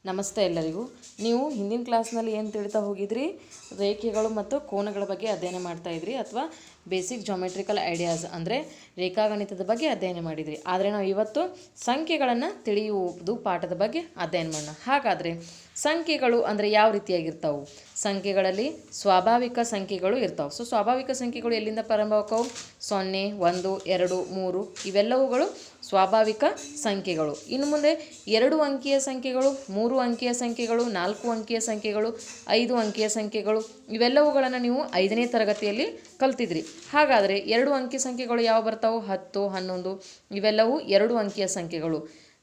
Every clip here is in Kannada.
ನಮಸ್ತೆ ಎಲ್ಲರಿಗೂ. ನೀವು ಹಿಂದಿನ ಕ್ಲಾಸ್ನಲ್ಲಿ ಏನು ತಿಳಿತಾ ಹೋಗಿದ್ರಿ? ರೇಖೆಗಳು ಮತ್ತು ಕೋನಗಳ ಬಗ್ಗೆ ಅಧ್ಯಯನ ಮಾಡ್ತಾ ಇದ್ರಿ, ಅಥವಾ ಬೇಸಿಕ್ ಜಾಮೆಟ್ರಿಕಲ್ ಐಡಿಯಾಸ್ ಅಂದರೆ ರೇಖಾಗಣಿತದ ಬಗ್ಗೆ ಅಧ್ಯಯನ ಮಾಡಿದ್ರಿ. ಆದರೆ ನಾವು ಇವತ್ತು ಸಂಖ್ಯೆಗಳನ್ನು ತಿಳಿಯುವುದು ಪಾಠದ ಬಗ್ಗೆ ಅಧ್ಯಯನ ಮಾಡೋಣ. ಹಾಗಾದರೆ ಸಂಖ್ಯೆಗಳು ಅಂದರೆ ಯಾವ ರೀತಿಯಾಗಿರ್ತಾವೆ? ಸಂಖ್ಯೆಗಳಲ್ಲಿ ಸ್ವಾಭಾವಿಕ ಸಂಖ್ಯೆಗಳು ಇರ್ತಾವೆ. ಸೊ ಸ್ವಾಭಾವಿಕ ಸಂಖ್ಯೆಗಳು ಎಲ್ಲಿಂದ ಪ್ರಾರಂಭವಾಗ್ತಾವೆ? 0, 1, 2, 3 ಇವೆಲ್ಲವುಗಳು ಸ್ವಾಭಾವಿಕ ಸಂಖ್ಯೆಗಳು. ಇನ್ನು ಮುಂದೆ 2 ಅಂಕಿಯ ಸಂಖ್ಯೆಗಳು, 3 ಅಂಕಿಯ ಸಂಖ್ಯೆಗಳು, 4 ಅಂಕಿಯ ಸಂಖ್ಯೆಗಳು, 5 ಅಂಕಿಯ ಸಂಖ್ಯೆಗಳು ಇವೆಲ್ಲವುಗಳನ್ನು ನೀವು 5ನೇ ತರಗತಿಯಲ್ಲಿ ಕಲ್ತಿದ್ರಿ. ಹಾಗಾದರೆ 2 ಅಂಕಿ ಸಂಖ್ಯೆಗಳು ಯಾವ ಬರ್ತಾವೆ? 10, 11 ಇವೆಲ್ಲವೂ 2 ಅಂಕಿಯ ಸಂಖ್ಯೆಗಳು.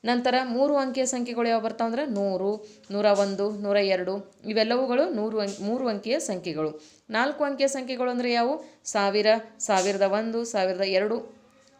ನಂತರ 3 ಅಂಕಿಯ ಸಂಖ್ಯೆಗಳು ಯಾವ ಬರ್ತಾವೆ ಅಂದರೆ 100, 101, 102 ಇವೆಲ್ಲವುಗಳು 3 ಅಂಕಿಯ ಸಂಖ್ಯೆಗಳು. 4 ಅಂಕಿಯ ಸಂಖ್ಯೆಗಳು ಅಂದರೆ ಯಾವುವು? 1000, 1001, 1002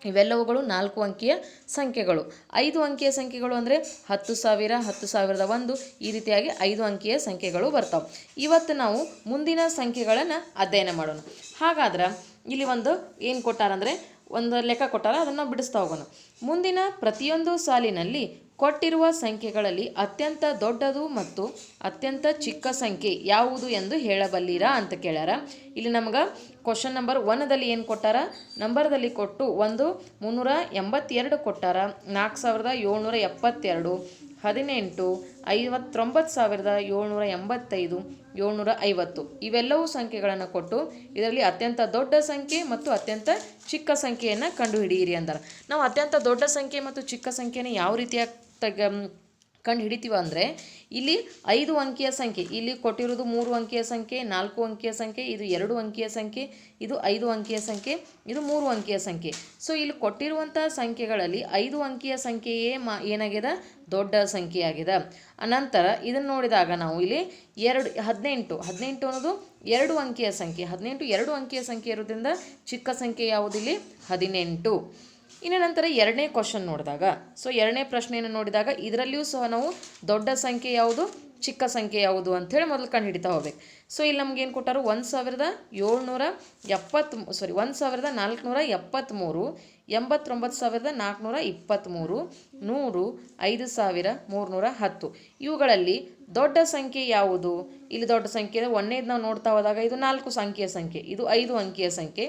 ಇವೆಲ್ಲವುಗಳು 4 ಅಂಕಿಯ ಸಂಖ್ಯೆಗಳು. 5 ಅಂಕಿಯ ಸಂಖ್ಯೆಗಳು ಅಂದರೆ 10,000, 10,001 ಈ ರೀತಿಯಾಗಿ 5 ಅಂಕಿಯ ಸಂಖ್ಯೆಗಳು ಬರ್ತಾವೆ. ಇವತ್ತು ನಾವು ಮುಂದಿನ ಸಂಖ್ಯೆಗಳನ್ನು ಅಧ್ಯಯನ ಮಾಡೋಣ. ಹಾಗಾದ್ರೆ ಇಲ್ಲಿ ಒಂದು ಏನು ಕೊಟ್ಟಾರಂದರೆ ಒಂದು ಲೆಕ್ಕ ಕೊಟ್ಟಾರ, ಅದನ್ನು ಬಿಡಿಸ್ತಾ ಹೋಗೋಣ. ಮುಂದಿನ ಪ್ರತಿಯೊಂದು ಸಾಲಿನಲ್ಲಿ ಕೊಟ್ಟಿರುವ ಸಂಖ್ಯೆಗಳಲ್ಲಿ ಅತ್ಯಂತ ದೊಡ್ಡದು ಮತ್ತು ಅತ್ಯಂತ ಚಿಕ್ಕ ಸಂಖ್ಯೆ ಯಾವುದು ಎಂದು ಹೇಳಬಲ್ಲಿರಾ ಅಂತ ಕೇಳ್ಯಾರ. ಇಲ್ಲಿ ನಮ್ಗೆ ಕ್ವಶನ್ ನಂಬರ್ 1ದಲ್ಲಿ ಏನು ಕೊಟ್ಟಾರ? ನಂಬರ್ದಲ್ಲಿ ಕೊಟ್ಟು 382 ಕೊಟ್ಟಾರ, 4772, 18, 59,785, 750 ಇವೆಲ್ಲವೂ ಸಂಖ್ಯೆಗಳನ್ನು ಕೊಟ್ಟು ಇದರಲ್ಲಿ ಅತ್ಯಂತ ದೊಡ್ಡ ಸಂಖ್ಯೆ ಮತ್ತು ಅತ್ಯಂತ ಚಿಕ್ಕ ಸಂಖ್ಯೆಯನ್ನು ಕಂಡುಹಿಡಿಯಿರಿ ಅಂತಾರೆ. ನಾವು ಅತ್ಯಂತ ದೊಡ್ಡ ಸಂಖ್ಯೆ ಮತ್ತು ಚಿಕ್ಕ ಸಂಖ್ಯೆಯನ್ನು ಯಾವ ರೀತಿಯಾಗಿ ಕಂಡು ಹಿಡಿತೀವ ಅಂದರೆ ಇಲ್ಲಿ 5 ಅಂಕಿಯ ಸಂಖ್ಯೆ, ಇಲ್ಲಿ ಕೊಟ್ಟಿರೋದು 3 ಅಂಕಿಯ ಸಂಖ್ಯೆ, 4 ಅಂಕಿಯ ಸಂಖ್ಯೆ, ಇದು 2 ಅಂಕಿಯ ಸಂಖ್ಯೆ, ಇದು 5 ಅಂಕಿಯ ಸಂಖ್ಯೆ, ಇದು 3 ಅಂಕಿಯ ಸಂಖ್ಯೆ. ಸೊ ಇಲ್ಲಿ ಕೊಟ್ಟಿರುವಂಥ ಸಂಖ್ಯೆಗಳಲ್ಲಿ 5 ಅಂಕಿಯ ಸಂಖ್ಯೆಯೇ ಏನಾಗಿದೆ? ದೊಡ್ಡ ಸಂಖ್ಯೆಯಾಗಿದೆ. ಅನಂತರ ಇದನ್ನು ನೋಡಿದಾಗ ನಾವು ಇಲ್ಲಿ 18 ಅನ್ನೋದು 2 ಅಂಕಿಯ ಸಂಖ್ಯೆ. 18 2 ಅಂಕಿಯ ಸಂಖ್ಯೆ ಇರೋದ್ರಿಂದ ಚಿಕ್ಕ ಸಂಖ್ಯೆ ಯಾವುದಿಲ್ಲಿ? 18. ಇನ್ನು ನಂತರ 2ನೇ ಕ್ವಶನ್ ನೋಡಿದಾಗ, ಸೊ 2ನೇ ಪ್ರಶ್ನೆಯನ್ನು ನೋಡಿದಾಗ ಇದರಲ್ಲಿಯೂ ಸಹ ನಾವು ದೊಡ್ಡ ಸಂಖ್ಯೆ ಯಾವುದು, ಚಿಕ್ಕ ಸಂಖ್ಯೆ ಯಾವುದು ಅಂಥೇಳಿ ಮೊದಲು ಕಂಡು ಹಿಡಿತಾ ಹೋಗ್ಬೇಕು. ಸೊ ಇಲ್ಲಿ ನಮ್ಗೇನು ಕೊಟ್ಟಾರು? 1473, 89,423, 100, 5,310 ಇವುಗಳಲ್ಲಿ ದೊಡ್ಡ ಸಂಖ್ಯೆ ಯಾವುದು? ಇಲ್ಲಿ ದೊಡ್ಡ ಸಂಖ್ಯೆ 1ನೇದು ನಾವು ನೋಡ್ತಾ ಹೋದಾಗ ಇದು 4 ಅಂಕಿಯ ಸಂಖ್ಯೆ, ಇದು 5 ಅಂಕಿಯ ಸಂಖ್ಯೆ,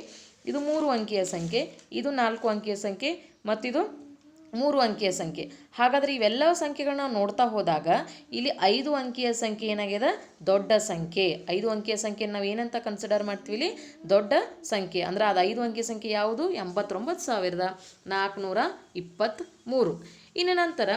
ಇದು 3 ಅಂಕಿಯ ಸಂಖ್ಯೆ, ಇದು 4 ಅಂಕಿಯ ಸಂಖ್ಯೆ ಮತ್ತಿದು 3 ಅಂಕಿಯ ಸಂಖ್ಯೆ. ಹಾಗಾದರೆ ಇವೆಲ್ಲ ಸಂಖ್ಯೆಗಳನ್ನ ನಾವು ನೋಡ್ತಾ ಹೋದಾಗ ಇಲ್ಲಿ 5 ಅಂಕಿಯ ಸಂಖ್ಯೆ ಏನಾಗಿದೆ? ದೊಡ್ಡ ಸಂಖ್ಯೆ. 5 ಅಂಕಿಯ ಸಂಖ್ಯೆ ನಾವು ಏನಂತ ಕನ್ಸಿಡರ್ ಮಾಡ್ತೀವಿ? ಇಲ್ಲಿ ದೊಡ್ಡ ಸಂಖ್ಯೆ. ಅಂದರೆ ಅದು 5 ಅಂಕಿಯ ಸಂಖ್ಯೆ ಯಾವುದು? 89,423. ಇನ್ನು ನಂತರ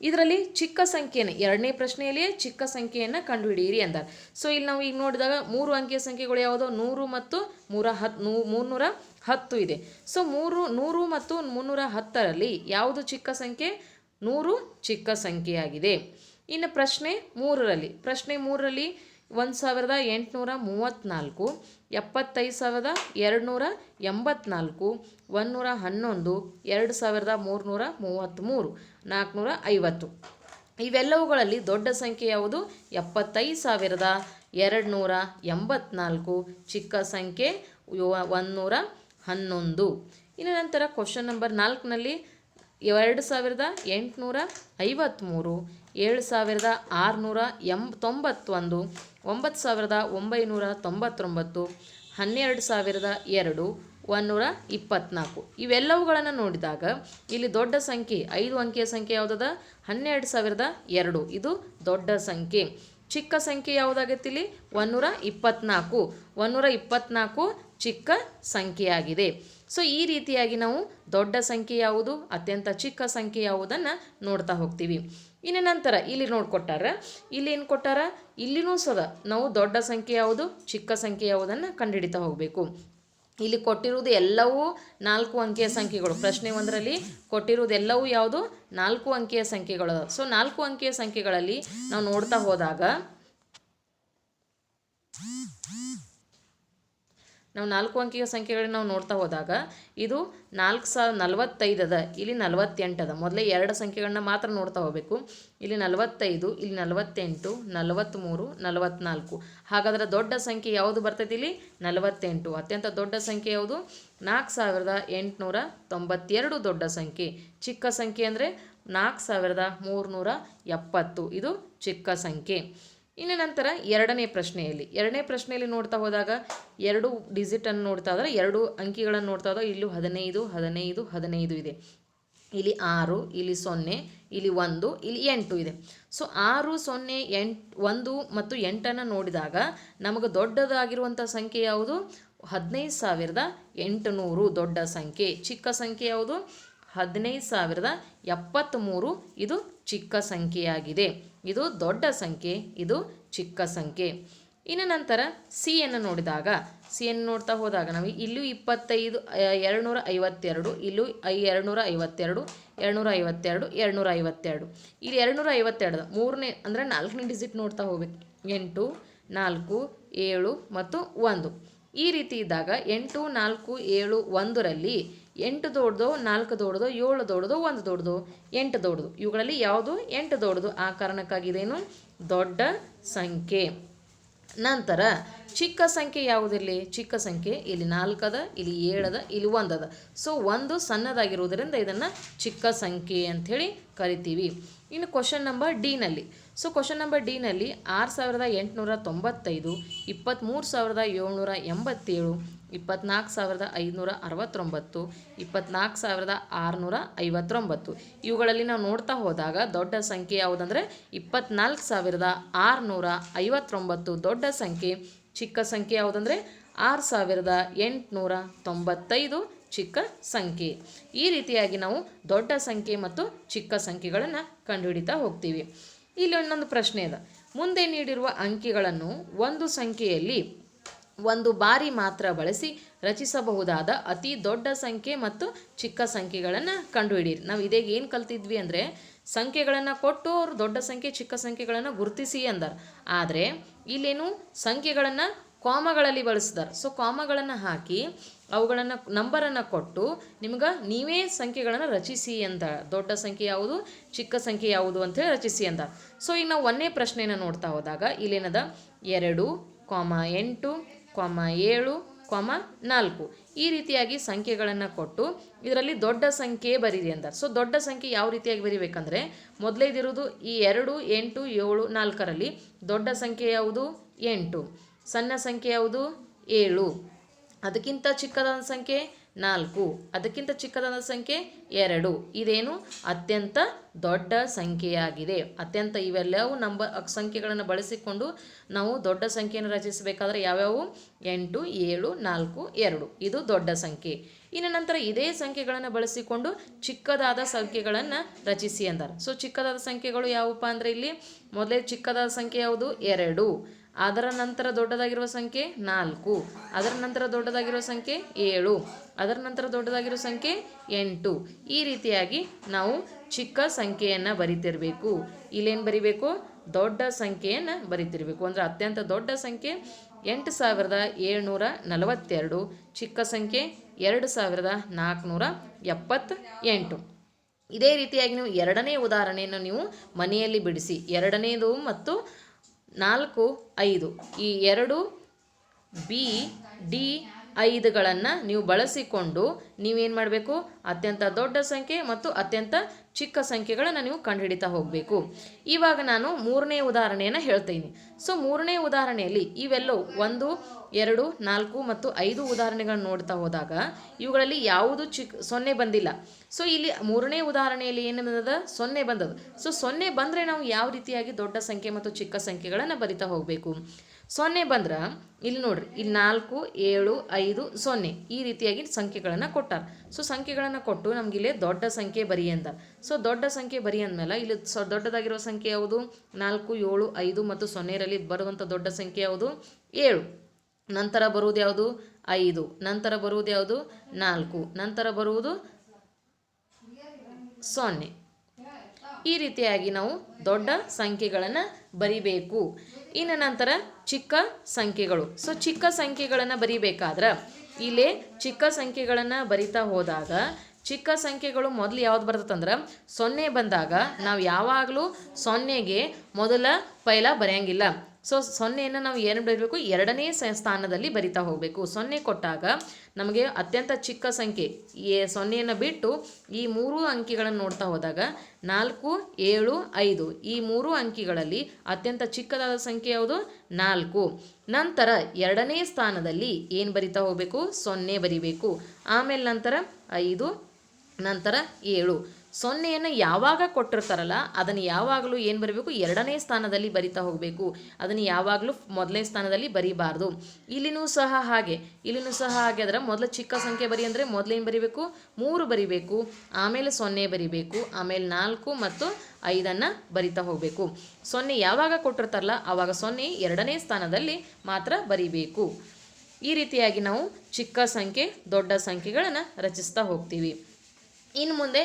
ಇದರಲ್ಲಿ ಚಿಕ್ಕ ಸಂಖ್ಯೆಯನ್ನು 2ನೇ ಪ್ರಶ್ನೆಯಲ್ಲಿಯೇ ಚಿಕ್ಕ ಸಂಖ್ಯೆಯನ್ನು ಕಂಡುಹಿಡಿಯಿರಿ ಅಂತಾರೆ. ಸೊ ಇಲ್ಲಿ ನಾವು ಈಗ ನೋಡಿದಾಗ 3 ಅಂಕಿಯ ಸಂಖ್ಯೆಗಳು ಯಾವುದೋ? 100 ಮತ್ತು 310 ಇದೆ. ಸೊ 100 ಮತ್ತು 310ರಲ್ಲಿ ಯಾವುದು ಚಿಕ್ಕ ಸಂಖ್ಯೆ? 100 ಚಿಕ್ಕ ಸಂಖ್ಯೆಯಾಗಿದೆ. ಇನ್ನು ಪ್ರಶ್ನೆ 3ರಲ್ಲಿ 1,834, 75,284, 111, 2,333, 450 ಇವೆಲ್ಲವುಗಳಲ್ಲಿ ದೊಡ್ಡ ಸಂಖ್ಯೆ ಯಾವುದು? 75,284, ಚಿಕ್ಕ ಸಂಖ್ಯೆ 111. ಇನ್ನು ನಂತರ ಕ್ವಶನ್ ನಂಬರ್ 4ನಲ್ಲಿ 2,853, 7,691, 9,999, 12,002, 124 ಇವೆಲ್ಲವುಗಳನ್ನು ನೋಡಿದಾಗ ಇಲ್ಲಿ ದೊಡ್ಡ ಸಂಖ್ಯೆ 5 ಅಂಕಿಯ ಸಂಖ್ಯೆ ಯಾವುದದ? 12,002 ಇದು ದೊಡ್ಡ ಸಂಖ್ಯೆ. ಚಿಕ್ಕ ಸಂಖ್ಯೆ ಯಾವುದಾಗತ್ತೆ? ಇಲ್ಲಿ 124, 124 ಚಿಕ್ಕ ಸಂಖ್ಯೆಯಾಗಿದೆ. ಸೊ ಈ ರೀತಿಯಾಗಿ ನಾವು ದೊಡ್ಡ ಸಂಖ್ಯೆ ಯಾವುದು, ಅತ್ಯಂತ ಚಿಕ್ಕ ಸಂಖ್ಯೆ ಯಾವುದನ್ನು ನೋಡ್ತಾ ಹೋಗ್ತೀವಿ. ಇನ್ನು ನಂತರ ಇಲ್ಲಿ ನೋಡ್ಕೊಟ್ಟಾರ, ಇಲ್ಲಿ ಏನು ಕೊಟ್ಟಾರ? ಇಲ್ಲಿನೂ ಸಹ ನಾವು ದೊಡ್ಡ ಸಂಖ್ಯೆ ಯಾವುದು, ಚಿಕ್ಕ ಸಂಖ್ಯೆ ಯಾವುದನ್ನು ಕಂಡುಹಿಡಿತಾ ಹೋಗಬೇಕು. ಇಲ್ಲಿ ಕೊಟ್ಟಿರುವುದು ಎಲ್ಲವೂ 4 ಅಂಕಿಯ ಸಂಖ್ಯೆಗಳು. ಪ್ರಶ್ನೆ 1ರಲ್ಲಿ ಕೊಟ್ಟಿರುವುದು ಎಲ್ಲವೂ ಯಾವುದು? 4 ಅಂಕಿಯ ಸಂಖ್ಯೆಗಳು. ಸೊ 4 ಅಂಕಿಯ ಸಂಖ್ಯೆಗಳಲ್ಲಿ ನಾವು ನೋಡ್ತಾ ಹೋದಾಗ ನಾವು 4 ಅಂಕಿಯ ಸಂಖ್ಯೆಗಳನ್ನ ನಾವು ನೋಡ್ತಾ ಹೋದಾಗ ಇದು 4,045 ಅದ, ಇಲ್ಲಿ 48 ಅದ. ಮೊದಲೇ 2 ಸಂಖ್ಯೆಗಳನ್ನ ಮಾತ್ರ ನೋಡ್ತಾ ಹೋಗಬೇಕು. ಇಲ್ಲಿ 45, ಇಲ್ಲಿ 48, 43, 44. ಹಾಗಾದರೆ ದೊಡ್ಡ ಸಂಖ್ಯೆ ಯಾವುದು ಬರ್ತೈತಿ? ಇಲ್ಲಿ 48. ಅತ್ಯಂತ ದೊಡ್ಡ ಸಂಖ್ಯೆ ಯಾವುದು? 4,892 ದೊಡ್ಡ ಸಂಖ್ಯೆ. ಚಿಕ್ಕ ಸಂಖ್ಯೆ ಅಂದರೆ 4370. ಇದು ಚಿಕ್ಕ ಸಂಖ್ಯೆ. ಇನ್ನು ನಂತರ ಎರಡನೇ ಪ್ರಶ್ನೆಯಲ್ಲಿ ನೋಡ್ತಾ ಹೋದಾಗ 2 ಡಿಜಿಟನ್ನು ನೋಡ್ತಾ ಹೋದರೆ 2 ಅಂಕಿಗಳನ್ನು ನೋಡ್ತಾ ಹೋದಾಗ ಇಲ್ಲೂ 15 15 15 ಇದೆ. ಇಲ್ಲಿ 6, ಇಲ್ಲಿ 0, ಇಲ್ಲಿ 1, ಇಲ್ಲಿ 8 ಇದೆ. ಸೊ 6 0 8 1 ಮತ್ತು 8 ನೋಡಿದಾಗ ನಮಗೆ ದೊಡ್ಡದಾಗಿರುವಂಥ ಸಂಖ್ಯೆ ಯಾವುದು? 15,800 ದೊಡ್ಡ ಸಂಖ್ಯೆ. ಚಿಕ್ಕ ಸಂಖ್ಯೆ ಯಾವುದು? 15,073. ಇದು ಚಿಕ್ಕ ಸಂಖ್ಯೆಯಾಗಿದೆ. ಇದು ದೊಡ್ಡ ಸಂಖ್ಯೆ, ಇದು ಚಿಕ್ಕ ಸಂಖ್ಯೆ. ಇನ್ನು ನಂತರ ಸಿಯನ್ನು ನೋಡ್ತಾ ಹೋದಾಗ ನಾವು ಇಲ್ಲೂ 25 252, ಇಲ್ಲೂ 252 252 252, ಇಲ್ಲಿ 252 ಮೂರನೇ ಅಂದರೆ 4ನೇ ಡಿಜಿಟ್ ನೋಡ್ತಾ ಹೋಗ್ಬೇಕು. 8 4 7 ಮತ್ತು 1. ಈ ರೀತಿ ಇದ್ದಾಗ 8 4 7 1ರಲ್ಲಿ 8 ದೊಡ್ಡದು, 4 ದೊಡ್ಡದು, 7 ದೊಡ್ಡದು, 1 ದೊಡ್ಡದು, 8 ದೊಡ್ಡದು. ಇವುಗಳಲ್ಲಿ ಯಾವುದು 8 ದೊಡ್ಡದು? ಆ ಕಾರಣಕ್ಕಾಗಿ ಇದೇನು ದೊಡ್ಡ ಸಂಖ್ಯೆ. ನಂತರ ಚಿಕ್ಕ ಸಂಖ್ಯೆ ಯಾವುದಿರಲಿ? ಚಿಕ್ಕ ಸಂಖ್ಯೆ ಇಲ್ಲಿ 4 ಅದ, ಇಲ್ಲಿ 7 ಅದ, ಇಲ್ಲಿ 1 ಅದ. ಸೊ 1 ಸಣ್ಣದಾಗಿರುವುದರಿಂದ ಇದನ್ನು ಚಿಕ್ಕ ಸಂಖ್ಯೆ ಅಂಥೇಳಿ ಕರಿತೀವಿ. ಇನ್ನು ಕ್ವಶನ್ ನಂಬರ್ ಡಿನಲ್ಲಿ 6,895, 23,787, 24,569, 24,659. ಇವುಗಳಲ್ಲಿ ನಾವು ನೋಡ್ತಾ ಹೋದಾಗ ದೊಡ್ಡ ಸಂಖ್ಯೆ ಯಾವುದಂದರೆ 24,659 ದೊಡ್ಡ ಸಂಖ್ಯೆ. ಚಿಕ್ಕ ಸಂಖ್ಯೆ ಯಾವುದಂದರೆ 6,895 ಚಿಕ್ಕ ಸಂಖ್ಯೆ. ಈ ರೀತಿಯಾಗಿ ನಾವು ದೊಡ್ಡ ಸಂಖ್ಯೆ ಮತ್ತು ಚಿಕ್ಕ ಸಂಖ್ಯೆಗಳನ್ನು ಕಂಡುಹಿಡಿತಾ ಹೋಗ್ತೀವಿ. ಇಲ್ಲಿ ಇನ್ನೊಂದು ಪ್ರಶ್ನೆ ಇದೆ. ಮುಂದೆ ನೀಡಿರುವ ಅಂಕಿಗಳನ್ನು ಒಂದು ಸಂಖ್ಯೆಯಲ್ಲಿ ಒಂದು ಬಾರಿ ಮಾತ್ರ ಬಳಸಿ ರಚಿಸಬಹುದಾದ ಅತಿ ದೊಡ್ಡ ಸಂಖ್ಯೆ ಮತ್ತು ಚಿಕ್ಕ ಸಂಖ್ಯೆಗಳನ್ನು ಕಂಡುಹಿಡಿಯಿರಿ. ನಾವು ಇದೇಗ ಏನು ಕಲ್ತಿದ್ವಿ ಅಂದರೆ ಸಂಖ್ಯೆಗಳನ್ನು ಕೊಟ್ಟು ಅವರು ದೊಡ್ಡ ಸಂಖ್ಯೆ ಚಿಕ್ಕ ಸಂಖ್ಯೆಗಳನ್ನು ಗುರುತಿಸಿ ಅಂದಾರ. ಆದರೆ ಇಲ್ಲೇನು ಸಂಖ್ಯೆಗಳನ್ನು ಕಾಮಗಳಲ್ಲಿ ಬಳಸಿದಾರೆ. ಸೊ ಕಾಮಗಳನ್ನು ಹಾಕಿ ಅವುಗಳನ್ನು ನಂಬರನ್ನು ಕೊಟ್ಟು ನೀವೇ ಸಂಖ್ಯೆಗಳನ್ನು ರಚಿಸಿ ಅಂತ, ದೊಡ್ಡ ಸಂಖ್ಯೆ ಯಾವುದು ಚಿಕ್ಕ ಸಂಖ್ಯೆ ಯಾವುದು ಅಂತೇಳಿ ರಚಿಸಿ ಅಂತ. ಸೊ ಈಗ ನಾವು ಒಂದನೇ ಪ್ರಶ್ನೆಯನ್ನು ನೋಡ್ತಾ ಹೋದಾಗ ಇಲ್ಲೇನದ 2, 8, 7, 4 ಈ ರೀತಿಯಾಗಿ ಸಂಖ್ಯೆಗಳನ್ನು ಕೊಟ್ಟು ಇದರಲ್ಲಿ ದೊಡ್ಡ ಸಂಖ್ಯೆ ಬರೀರಿ ಅಂತಾರೆ. ಸೊ ದೊಡ್ಡ ಸಂಖ್ಯೆ ಯಾವ ರೀತಿಯಾಗಿ ಬರೀಬೇಕಂದ್ರೆ ಮೊದಲೇದಿರೋದು ಈ 2, 8, 7, 4ರಲ್ಲಿ ದೊಡ್ಡ ಸಂಖ್ಯೆ ಯಾವುದು? 8. ಸಣ್ಣ ಸಂಖ್ಯೆ ಯಾವುದು? 7. ಅದಕ್ಕಿಂತ ಚಿಕ್ಕದಾದ ಸಂಖ್ಯೆ 4. ಅದಕ್ಕಿಂತ ಚಿಕ್ಕದಾದ ಸಂಖ್ಯೆ 2. ಇದೇನು ಅತ್ಯಂತ ದೊಡ್ಡ ಸಂಖ್ಯೆಯಾಗಿದೆ. ಅತ್ಯಂತ ಇವೆಲ್ಲವೂ ಸಂಖ್ಯೆಗಳನ್ನು ಬಳಸಿಕೊಂಡು ನಾವು ದೊಡ್ಡ ಸಂಖ್ಯೆಯನ್ನು ರಚಿಸಬೇಕಾದ್ರೆ ಯಾವ್ಯಾವು? 8, 7, 4, 2 ಇದು ದೊಡ್ಡ ಸಂಖ್ಯೆ. ಇನ್ನು ನಂತರ ಇದೇ ಸಂಖ್ಯೆಗಳನ್ನು ಬಳಸಿಕೊಂಡು ಚಿಕ್ಕದಾದ ಸಂಖ್ಯೆಗಳನ್ನು ರಚಿಸಿ ಅಂತಾರೆ. ಸೊ ಚಿಕ್ಕದಾದ ಸಂಖ್ಯೆಗಳು ಯಾವಪ್ಪ ಅಂದರೆ ಇಲ್ಲಿ ಮೊದಲೇ ಚಿಕ್ಕದಾದ ಸಂಖ್ಯೆ ಯಾವುದು? 2. ಅದರ ನಂತರ ದೊಡ್ಡದಾಗಿರುವ ಸಂಖ್ಯೆ 4. ಅದರ ನಂತರ ದೊಡ್ಡದಾಗಿರುವ ಸಂಖ್ಯೆ 7. ಅದರ ನಂತರ ದೊಡ್ಡದಾಗಿರೋ ಸಂಖ್ಯೆ 8. ಈ ರೀತಿಯಾಗಿ ನಾವು ಚಿಕ್ಕ ಸಂಖ್ಯೆಯನ್ನು ಬರಿತಿರಬೇಕು. ಇಲ್ಲೇನು ಬರಿಬೇಕು? ದೊಡ್ಡ ಸಂಖ್ಯೆಯನ್ನು ಬರಿತಿರಬೇಕು. ಅಂದರೆ ಅತ್ಯಂತ ದೊಡ್ಡ ಸಂಖ್ಯೆ 8,742, ಚಿಕ್ಕ ಸಂಖ್ಯೆ 2,478. ಇದೇ ರೀತಿಯಾಗಿ ನೀವು ಎರಡನೇ ಉದಾಹರಣೆಯನ್ನು ನೀವು ಮನೆಯಲ್ಲಿ ಬಿಡಿಸಿ. ಎರಡನೇದು ಮತ್ತು 4, 5 ಈ 2 B, D, 5ಗಳನ್ನು ನೀವು ಬಳಸಿಕೊಂಡು ನೀವೇನು ಮಾಡಬೇಕು? ಅತ್ಯಂತ ದೊಡ್ಡ ಸಂಖ್ಯೆ ಮತ್ತು ಅತ್ಯಂತ ಚಿಕ್ಕ ಸಂಖ್ಯೆಗಳನ್ನು ನೀವು ಕಂಡುಹಿಡಿತಾ ಹೋಗಬೇಕು. ಇವಾಗ ನಾನು ಮೂರನೇ ಉದಾಹರಣೆಯನ್ನು ಹೇಳ್ತೀನಿ. ಸೊ ಮೂರನೇ ಉದಾಹರಣೆಯಲ್ಲಿ ಇವೆಲ್ಲವೂ 1, 2, 4 ಮತ್ತು 5 ಉದಾಹರಣೆಗಳನ್ನು ನೋಡ್ತಾ ಹೋದಾಗ ಇವುಗಳಲ್ಲಿ ಯಾವುದು 0 ಬಂದಿಲ್ಲ. ಸೊ ಇಲ್ಲಿ ಮೂರನೇ ಉದಾಹರಣೆಯಲ್ಲಿ ಏನು ಬಂದದ? 0 ಬಂದದ. ಸೊ 0 ಬಂದರೆ ನಾವು ಯಾವ ರೀತಿಯಾಗಿ ದೊಡ್ಡ ಸಂಖ್ಯೆ ಮತ್ತು ಚಿಕ್ಕ ಸಂಖ್ಯೆಗಳನ್ನು ಬರಿತಾ ಹೋಗಬೇಕು? 0 ಬಂದ್ರೆ ಇಲ್ಲಿ ನೋಡ್ರಿ, ಇಲ್ಲಿ 4, 7, 5, 0 ಈ ರೀತಿಯಾಗಿ ಸಂಖ್ಯೆಗಳನ್ನು ಕೊಟ್ಟಾರ. ಸೊ ಸಂಖ್ಯೆಗಳನ್ನು ಕೊಟ್ಟು ನಮಗಿಲ್ಲಿ ದೊಡ್ಡ ಸಂಖ್ಯೆ ಬರಿ ಅಂತ. ಸೊ ದೊಡ್ಡ ಸಂಖ್ಯೆ ಬರಿ ಅಂದಮೇಲೆ ಇಲ್ಲಿ ದೊಡ್ಡದಾಗಿರೋ ಸಂಖ್ಯೆ ಯಾವುದು? 4, 7, 5 ಮತ್ತು 0ರಲ್ಲಿ ಬರುವಂಥ ದೊಡ್ಡ ಸಂಖ್ಯೆ ಯಾವುದು? 7. ನಂತರ ಬರುವುದು ಯಾವುದು? 5. ನಂತರ ಬರುವುದು ಯಾವುದು? 4. ನಂತರ ಬರುವುದು 0. ಈ ರೀತಿಯಾಗಿ ನಾವು ದೊಡ್ಡ ಸಂಖ್ಯೆಗಳನ್ನು ಬರಿಬೇಕು. ಇನ್ನು ನಂತರ ಚಿಕ್ಕ ಸಂಖ್ಯೆಗಳು. ಸೊ ಚಿಕ್ಕ ಸಂಖ್ಯೆಗಳನ್ನು ಬರಿಬೇಕಾದ್ರೆ ಇಲ್ಲೇ ಚಿಕ್ಕ ಸಂಖ್ಯೆಗಳನ್ನು ಬರಿತಾ ಹೋದಾಗ ಚಿಕ್ಕ ಸಂಖ್ಯೆಗಳು ಮೊದಲು ಯಾವ್ದು ಬರ್ತದಂದ್ರೆ 0 ಬಂದಾಗ ನಾವು ಯಾವಾಗಲೂ 0ಗೆ ಮೊದಲ ಪೈಲ ಬರೆಯಂಗಿಲ್ಲ. ಸೊ ಸೊನ್ನೆಯನ್ನು ನಾವು ಏನು ಬರೀಬೇಕು, ಎರಡನೇ ಸ್ಥಾನದಲ್ಲಿ ಬರಿತಾ ಹೋಗಬೇಕು. ಸೊನ್ನೆ ಕೊಟ್ಟಾಗ ನಮಗೆ ಅತ್ಯಂತ ಚಿಕ್ಕ ಸಂಖ್ಯೆ ಸೊನ್ನೆಯನ್ನು ಬಿಟ್ಟು ಈ 3 ಅಂಕಿಗಳನ್ನು ನೋಡ್ತಾ ಹೋದಾಗ 4, 7, 5 ಈ 3 ಅಂಕಿಗಳಲ್ಲಿ ಅತ್ಯಂತ ಚಿಕ್ಕದಾದ ಸಂಖ್ಯೆ ಯಾವುದು? 4. ನಂತರ ಎರಡನೇ ಸ್ಥಾನದಲ್ಲಿ ಏನು ಬರಿತಾ ಹೋಗಬೇಕು? 0 ಬರಿಬೇಕು. ಆಮೇಲೆ ನಂತರ 5, ನಂತರ 7. ಸೊನ್ನೆಯನ್ನು ಯಾವಾಗ ಕೊಟ್ಟಿರ್ತಾರಲ್ಲ ಅದನ್ನು ಯಾವಾಗಲೂ ಏನು ಬರೀಬೇಕು? ಎರಡನೇ ಸ್ಥಾನದಲ್ಲಿ ಬರಿತಾ ಹೋಗಬೇಕು. ಅದನ್ನು ಯಾವಾಗಲೂ ಮೊದಲನೇ ಸ್ಥಾನದಲ್ಲಿ ಬರೀಬಾರ್ದು. ಇಲ್ಲಿನೂ ಸಹ ಹಾಗೆ ಅದರ ಮೊದಲು ಚಿಕ್ಕ ಸಂಖ್ಯೆ ಬರಿ ಅಂದರೆ ಮೊದಲೇನು ಬರಿಬೇಕು? 3 ಬರಿಬೇಕು, ಆಮೇಲೆ 0 ಬರಿಬೇಕು, ಆಮೇಲೆ 4 ಮತ್ತು 5 ಬರಿತಾ ಹೋಗಬೇಕು. 0 ಯಾವಾಗ ಕೊಟ್ಟಿರ್ತಾರಲ್ಲ ಆವಾಗ 0 ಎರಡನೇ ಸ್ಥಾನದಲ್ಲಿ ಮಾತ್ರ ಬರಿಬೇಕು. ಈ ರೀತಿಯಾಗಿ ನಾವು ಚಿಕ್ಕ ಸಂಖ್ಯೆ ದೊಡ್ಡ ಸಂಖ್ಯೆಗಳನ್ನು ರಚಿಸ್ತಾ ಹೋಗ್ತೀವಿ. ಇನ್ನು ಮುಂದೆ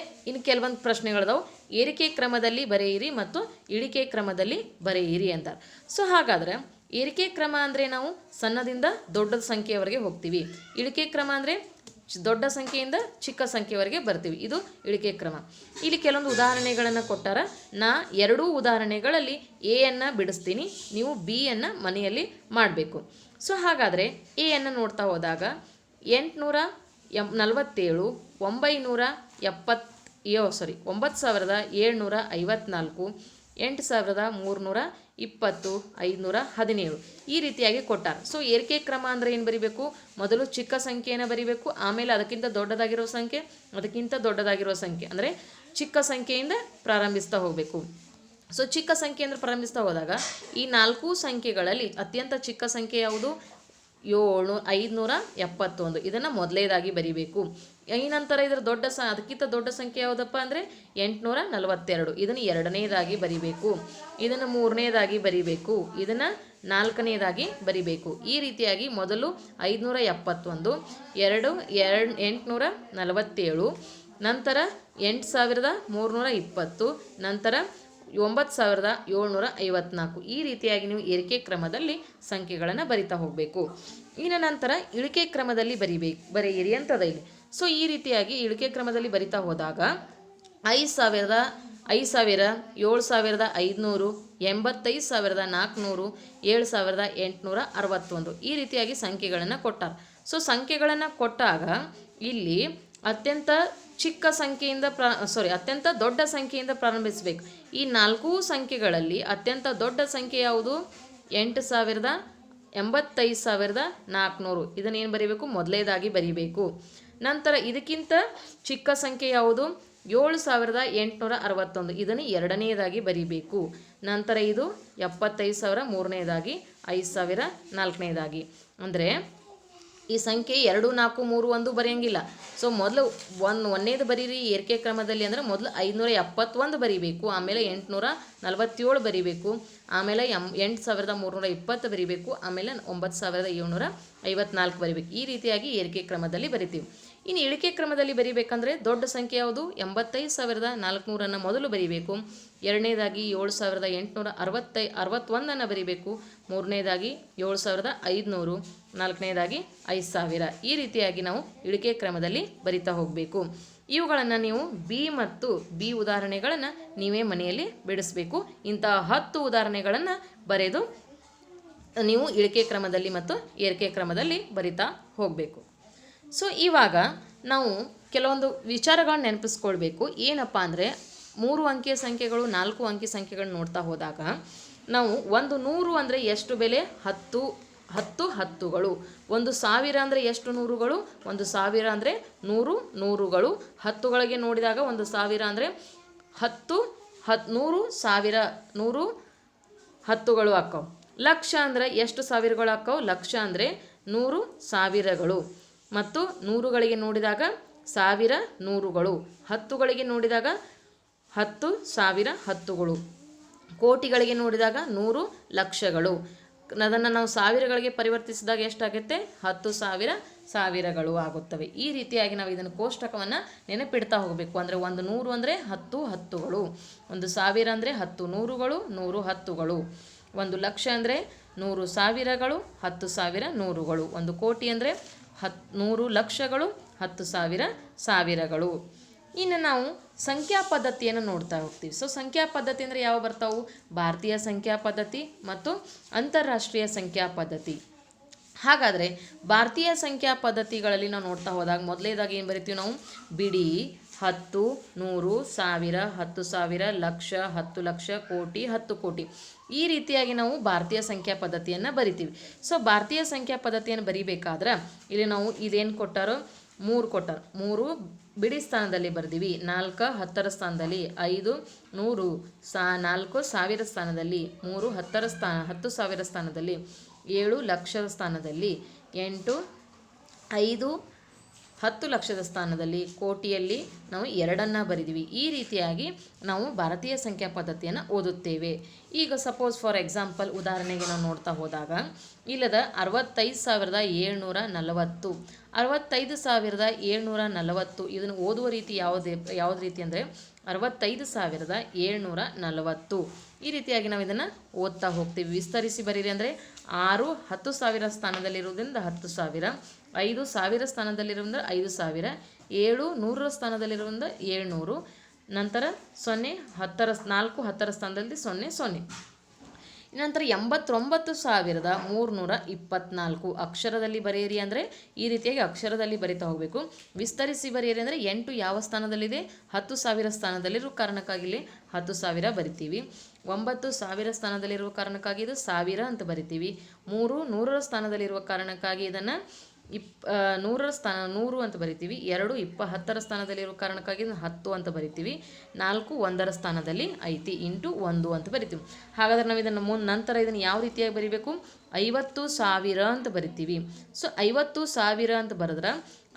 ಕೆಲವೊಂದು ಪ್ರಶ್ನೆಗಳದಾವು. ಏರಿಕೆ ಕ್ರಮದಲ್ಲಿ ಬರೆಯಿರಿ ಮತ್ತು ಇಳಿಕೆ ಕ್ರಮದಲ್ಲಿ ಬರೆಯಿರಿ ಅಂತಾರೆ. ಸೊ ಹಾಗಾದರೆ ಏರಿಕೆ ಕ್ರಮ ಅಂದರೆ ನಾವು ಸಣ್ಣದಿಂದ ದೊಡ್ಡ ಸಂಖ್ಯೆಯವರೆಗೆ ಹೋಗ್ತೀವಿ. ಇಳಿಕೆ ಕ್ರಮ ಅಂದರೆ ದೊಡ್ಡ ಸಂಖ್ಯೆಯಿಂದ ಚಿಕ್ಕ ಸಂಖ್ಯೆವರೆಗೆ ಬರ್ತೀವಿ. ಇದು ಇಳಿಕೆ ಕ್ರಮ. ಇಲ್ಲಿ ಕೆಲವೊಂದು ಉದಾಹರಣೆಗಳನ್ನು ಕೊಟ್ಟಾರ. ನಾ 2 ಉದಾಹರಣೆಗಳಲ್ಲಿ ಎಯನ್ನು ಬಿಡಿಸ್ತೀನಿ, ನೀವು ಬಿ ಯನ್ನು ಮನೆಯಲ್ಲಿ ಮಾಡಬೇಕು. ಸೊ ಹಾಗಾದರೆ ಎ ಯನ್ನು ನೋಡ್ತಾ ಹೋದಾಗ 847, 9,754, 8,320, 517 ಈ ರೀತಿಯಾಗಿ ಕೊಟ್ಟಾರೆ. ಸೊ ಏರಿಕೆ ಕ್ರಮ ಅಂದರೆ ಏನು ಬರಿಬೇಕು? ಮೊದಲು ಚಿಕ್ಕ ಸಂಖ್ಯೆಯನ್ನು ಬರಿಬೇಕು, ಆಮೇಲೆ ಅದಕ್ಕಿಂತ ದೊಡ್ಡದಾಗಿರೋ ಸಂಖ್ಯೆ, ಅದಕ್ಕಿಂತ ದೊಡ್ಡದಾಗಿರೋ ಸಂಖ್ಯೆ, ಅಂದರೆ ಚಿಕ್ಕ ಸಂಖ್ಯೆಯಿಂದ ಪ್ರಾರಂಭಿಸ್ತಾ ಹೋಗಬೇಕು. ಸೊ ಚಿಕ್ಕ ಸಂಖ್ಯೆಯಿಂದ ಪ್ರಾರಂಭಿಸ್ತಾ ಹೋದಾಗ ಈ 4 ಸಂಖ್ಯೆಗಳಲ್ಲಿ ಅತ್ಯಂತ ಚಿಕ್ಕ ಸಂಖ್ಯೆ ಯಾವುದು? 571. ಇದನ್ನು ಮೊದಲೇದಾಗಿ ಬರಿಬೇಕು. ಈ ನಂತರ ಇದರ ಅದಕ್ಕಿಂತ ದೊಡ್ಡ ಸಂಖ್ಯೆ ಯಾವುದಪ್ಪ ಅಂದರೆ 842. ಇದನ್ನು ಎರಡನೇದಾಗಿ ಬರಿಬೇಕು, ಇದನ್ನು ಮೂರನೇದಾಗಿ ಬರಿಬೇಕು, ಇದನ್ನು ನಾಲ್ಕನೇದಾಗಿ ಬರಿಬೇಕು. ಈ ರೀತಿಯಾಗಿ ಮೊದಲು 571, 847, ನಂತರ 8,320, ನಂತರ 9,754. ಈ ರೀತಿಯಾಗಿ ನೀವು ಏರಿಕೆ ಕ್ರಮದಲ್ಲಿ ಸಂಖ್ಯೆಗಳನ್ನು ಬರಿತಾ ಹೋಗಬೇಕು. ಇನ್ನು ನಂತರ ಇಳಿಕೆ ಕ್ರಮದಲ್ಲಿ ಬರೆಯಿರಿ ಅಂತದ ಇಲ್ಲಿ. ಸೊ ಈ ರೀತಿಯಾಗಿ ಇಳಿಕೆ ಕ್ರಮದಲ್ಲಿ ಬರಿತಾ ಹೋದಾಗ 5,000, 7,500, 85,400, 7,861 ಈ ರೀತಿಯಾಗಿ ಸಂಖ್ಯೆಗಳನ್ನು ಕೊಟ್ಟಾರ. ಸೊ ಸಂಖ್ಯೆಗಳನ್ನು ಕೊಟ್ಟಾಗ ಇಲ್ಲಿ ಅತ್ಯಂತ ದೊಡ್ಡ ಸಂಖ್ಯೆಯಿಂದ ಪ್ರಾರಂಭಿಸಬೇಕು. ಈ 4 ಸಂಖ್ಯೆಗಳಲ್ಲಿ ಅತ್ಯಂತ ದೊಡ್ಡ ಸಂಖ್ಯೆ ಯಾವುದು? 85,400. ಇದನ್ನೇನು ಬರೀಬೇಕು? ಮೊದಲೇದಾಗಿ ಬರೀಬೇಕು. ನಂತರ ಇದಕ್ಕಿಂತ ಚಿಕ್ಕ ಸಂಖ್ಯೆ ಯಾವುದು? 7,861. ಇದನ್ನು ಎರಡನೇದಾಗಿ ಬರೀಬೇಕು. ನಂತರ ಇದು 75,000 ಮೂರನೇದಾಗಿ, 5,000 ನಾಲ್ಕನೇದಾಗಿ. ಅಂದರೆ ಈ ಸಂಖ್ಯೆ 2, 4, 3, 1 ಬರೆಯಂಗಿಲ್ಲ. ಸೊ ಮೊದಲು ಒಂದನೇದು ಬರೀರಿ ಏರಿಕೆ ಕ್ರಮದಲ್ಲಿ ಅಂದರೆ ಮೊದಲು 571 ಬರೀಬೇಕು, ಆಮೇಲೆ 847 ಬರೀಬೇಕು, ಆಮೇಲೆ 8,320 ಬರೀಬೇಕು, ಆಮೇಲೆ 9,754 ಬರೀಬೇಕು. ಈ ರೀತಿಯಾಗಿ ಏರಿಕೆ ಕ್ರಮದಲ್ಲಿ ಬರಿತೀವಿ. ಇನ್ನು ಇಳಿಕೆ ಕ್ರಮದಲ್ಲಿ ಬರೀಬೇಕಂದ್ರೆ ದೊಡ್ಡ ಸಂಖ್ಯೆ ಯಾವುದು? 85,400 ಮೊದಲು ಬರೀಬೇಕು, ಎರಡನೇದಾಗಿ 7,861 ಬರೀಬೇಕು, ಮೂರನೇದಾಗಿ 7,500, ನಾಲ್ಕನೇದಾಗಿ 5,000. ಈ ರೀತಿಯಾಗಿ ನಾವು ಇಳಿಕೆ ಕ್ರಮದಲ್ಲಿ ಬರಿತಾ ಹೋಗಬೇಕು. ಇವುಗಳನ್ನು ನೀವು ಬಿ ಮತ್ತು ಬಿ ಉದಾಹರಣೆಗಳನ್ನು ನೀವೇ ಮನೆಯಲ್ಲಿ ಬಿಡಿಸಬೇಕು. ಇಂತಹ 10 ಉದಾಹರಣೆಗಳನ್ನು ಬರೆದು ನೀವು ಇಳಿಕೆ ಕ್ರಮದಲ್ಲಿ ಮತ್ತು ಏರಿಕೆ ಕ್ರಮದಲ್ಲಿ ಬರಿತಾ ಹೋಗಬೇಕು. ಸೊ ಇವಾಗ ನಾವು ಕೆಲವೊಂದು ವಿಚಾರಗಳನ್ನ ನೆನಪಿಸ್ಕೊಳ್ಬೇಕು. ಏನಪ್ಪ ಅಂದರೆ 3 ಅಂಕಿಯ ಸಂಖ್ಯೆಗಳು 4 ಅಂಕಿ ಸಂಖ್ಯೆಗಳು ನೋಡ್ತಾ ಹೋದಾಗ ನಾವು 100 ಅಂದರೆ ಎಷ್ಟು ಬೆಲೆ? 10 ಹತ್ತುಗಳು. 1,000 ಅಂದರೆ ಎಷ್ಟು ನೂರುಗಳು? 1,000 ಅಂದರೆ 100 ನೂರುಗಳು. ಹತ್ತುಗಳಿಗೆ ನೋಡಿದಾಗ 1,000 ಅಂದರೆ 100 ಹತ್ತುಗಳು ಹಾಕವು. ಲಕ್ಷ ಅಂದರೆ ಎಷ್ಟು ಸಾವಿರಗಳು ಹಾಕವು? ಲಕ್ಷ ಅಂದರೆ 100 ಸಾವಿರಗಳು. ಮತ್ತು ನೂರುಗಳಿಗೆ ನೋಡಿದಾಗ 1000 ನೂರುಗಳು. ಹತ್ತುಗಳಿಗೆ ನೋಡಿದಾಗ 10,000 ಹತ್ತುಗಳು. ಕೋಟಿಗಳಿಗೆ ನೋಡಿದಾಗ 100 ಲಕ್ಷಗಳು. ಅದನ್ನು ನಾವು ಸಾವಿರಗಳಿಗೆ ಪರಿವರ್ತಿಸಿದಾಗ ಎಷ್ಟಾಗುತ್ತೆ? 10,000 ಸಾವಿರಗಳು ಆಗುತ್ತವೆ. ಈ ರೀತಿಯಾಗಿ ನಾವು ಇದನ್ನು ಕೋಷ್ಟಕವನ್ನು ನೆನಪಿಡ್ತಾ ಹೋಗಬೇಕು. ಅಂದರೆ 100 ಅಂದರೆ 10 ಹತ್ತುಗಳು, 1,000 ಅಂದರೆ 10 ನೂರುಗಳು, 100 ಹತ್ತುಗಳು, 1 ಲಕ್ಷ ಅಂದರೆ 100 ಸಾವಿರಗಳು, 10,000 ನೂರುಗಳು, 1 ಕೋಟಿ ಅಂದರೆ 100 ಲಕ್ಷಗಳು, 10,000 ಸಾವಿರಗಳು, ಇನ್ನು ನಾವು ಸಂಖ್ಯಾ ಪದ್ಧತಿಯನ್ನು ನೋಡ್ತಾ ಹೋಗ್ತೀವಿ. ಸೊ ಸಂಖ್ಯಾ ಪದ್ಧತಿ ಅಂದರೆ ಯಾವ ಬರ್ತಾವು? ಭಾರತೀಯ ಸಂಖ್ಯಾ ಪದ್ಧತಿ ಮತ್ತು ಅಂತಾರಾಷ್ಟ್ರೀಯ ಸಂಖ್ಯಾ ಪದ್ಧತಿ. ಹಾಗಾದರೆ ಭಾರತೀಯ ಸಂಖ್ಯಾ ಪದ್ಧತಿಗಳಲ್ಲಿ ನಾವು ನೋಡ್ತಾ ಹೋದಾಗ ಮೊದಲೇದಾಗಿ ಏನು ಬರಿತೀವಿ ನಾವು? ಬಿಡಿ, 10, 100, 1000, 10,000, ಲಕ್ಷ, 10 ಲಕ್ಷ, ಕೋಟಿ, 10 ಕೋಟಿ. ಈ ರೀತಿಯಾಗಿ ನಾವು ಭಾರತೀಯ ಸಂಖ್ಯಾ ಪದ್ಧತಿಯನ್ನು ಬರಿತೀವಿ. ಸೊ ಭಾರತೀಯ ಸಂಖ್ಯಾ ಪದ್ಧತಿಯನ್ನು ಬರಿಬೇಕಾದ್ರೆ ಇಲ್ಲಿ ನಾವು ಇದೇನು ಕೊಟ್ಟಾರೋ 3 ಕೊಟ್ಟಾರ. 3 ಬಿಡಿ ಸ್ಥಾನದಲ್ಲಿ ಬರ್ದೀವಿ, 4 10ರ ಸ್ಥಾನದಲ್ಲಿ, 5 100, 4 1000 ಸ್ಥಾನದಲ್ಲಿ, 3 10,000 ಸ್ಥಾನದಲ್ಲಿ, 7 ಲಕ್ಷದ ಸ್ಥಾನದಲ್ಲಿ, 8 5 10 ಲಕ್ಷದ ಸ್ಥಾನದಲ್ಲಿ, ಕೋಟಿಯಲ್ಲಿ ನಾವು 2 ಬರಿದೀವಿ. ಈ ರೀತಿಯಾಗಿ ನಾವು ಭಾರತೀಯ ಸಂಖ್ಯಾ ಪದ್ಧತಿಯನ್ನು ಓದುತ್ತೇವೆ. ಈಗ ಸಪೋಸ್ ಫಾರ್ ಎಕ್ಸಾಂಪಲ್ ಉದಾಹರಣೆಗೆ ನಾವು ನೋಡ್ತಾ ಹೋದಾಗ ಇಲ್ಲದ 65,740, 65,740 ಇದನ್ನು ಓದುವ ರೀತಿ ಯಾವ್ದು ರೀತಿ ಅಂದರೆ 65,740. ಈ ರೀತಿಯಾಗಿ ನಾವು ಇದನ್ನು ಓದ್ತಾ ಹೋಗ್ತೀವಿ. ವಿಸ್ತರಿಸಿ ಬರೀರಿ ಅಂದರೆ 6 10,000 ಸ್ಥಾನದಲ್ಲಿರುವುದರಿಂದ 10,000, 5 1000 ಸ್ಥಾನದಲ್ಲಿರುವುದರಿಂದ 5,000, 7 100ರ ಸ್ಥಾನದಲ್ಲಿರುವುದರಿಂದ 700, ನಂತರ 0 4 10ರ ಸ್ಥಾನದಲ್ಲಿ 0 0. ನಂತರ 89,324 ಅಕ್ಷರದಲ್ಲಿ ಬರೆಯಿರಿ ಅಂದರೆ ಈ ರೀತಿಯಾಗಿ ಅಕ್ಷರದಲ್ಲಿ ಬರಿತಾ ಹೋಗಬೇಕು. ವಿಸ್ತರಿಸಿ ಬರೆಯಿರಿ ಅಂದರೆ 8 ಯಾವ ಸ್ಥಾನದಲ್ಲಿದೆ? 10,000 ಸ್ಥಾನದಲ್ಲಿರುವ ಕಾರಣಕ್ಕಾಗಿ ಇಲ್ಲಿ 10,000 ಬರಿತೀವಿ. 9 1000 ಸ್ಥಾನದಲ್ಲಿರುವ ಕಾರಣಕ್ಕಾಗಿ ಇದು 1000 ಅಂತ ಬರಿತೀವಿ. 3 100ರ ಸ್ಥಾನದಲ್ಲಿರುವ ಕಾರಣಕ್ಕಾಗಿ ಇದನ್ನು 100 ಅಂತ ಬರಿತೀವಿ. 2 10ರ ಸ್ಥಾನದಲ್ಲಿರುವ ಕಾರಣಕ್ಕಾಗಿ 10 ಅಂತ ಬರಿತೀವಿ. 4 1ರ ಸ್ಥಾನದಲ್ಲಿ ಐತಿ ಇಂಟು 1 ಅಂತ ಬರಿತೀವಿ. ಹಾಗಾದ್ರೆ ನಾವು ಇದನ್ನು ನಂತರ ಇದನ್ನು ಯಾವ ರೀತಿಯಾಗಿ ಬರಿಬೇಕು? 50,000 ಅಂತ ಬರಿತೀವಿ. ಸೊ 50,000 ಅಂತ ಬರೆದ್ರೆ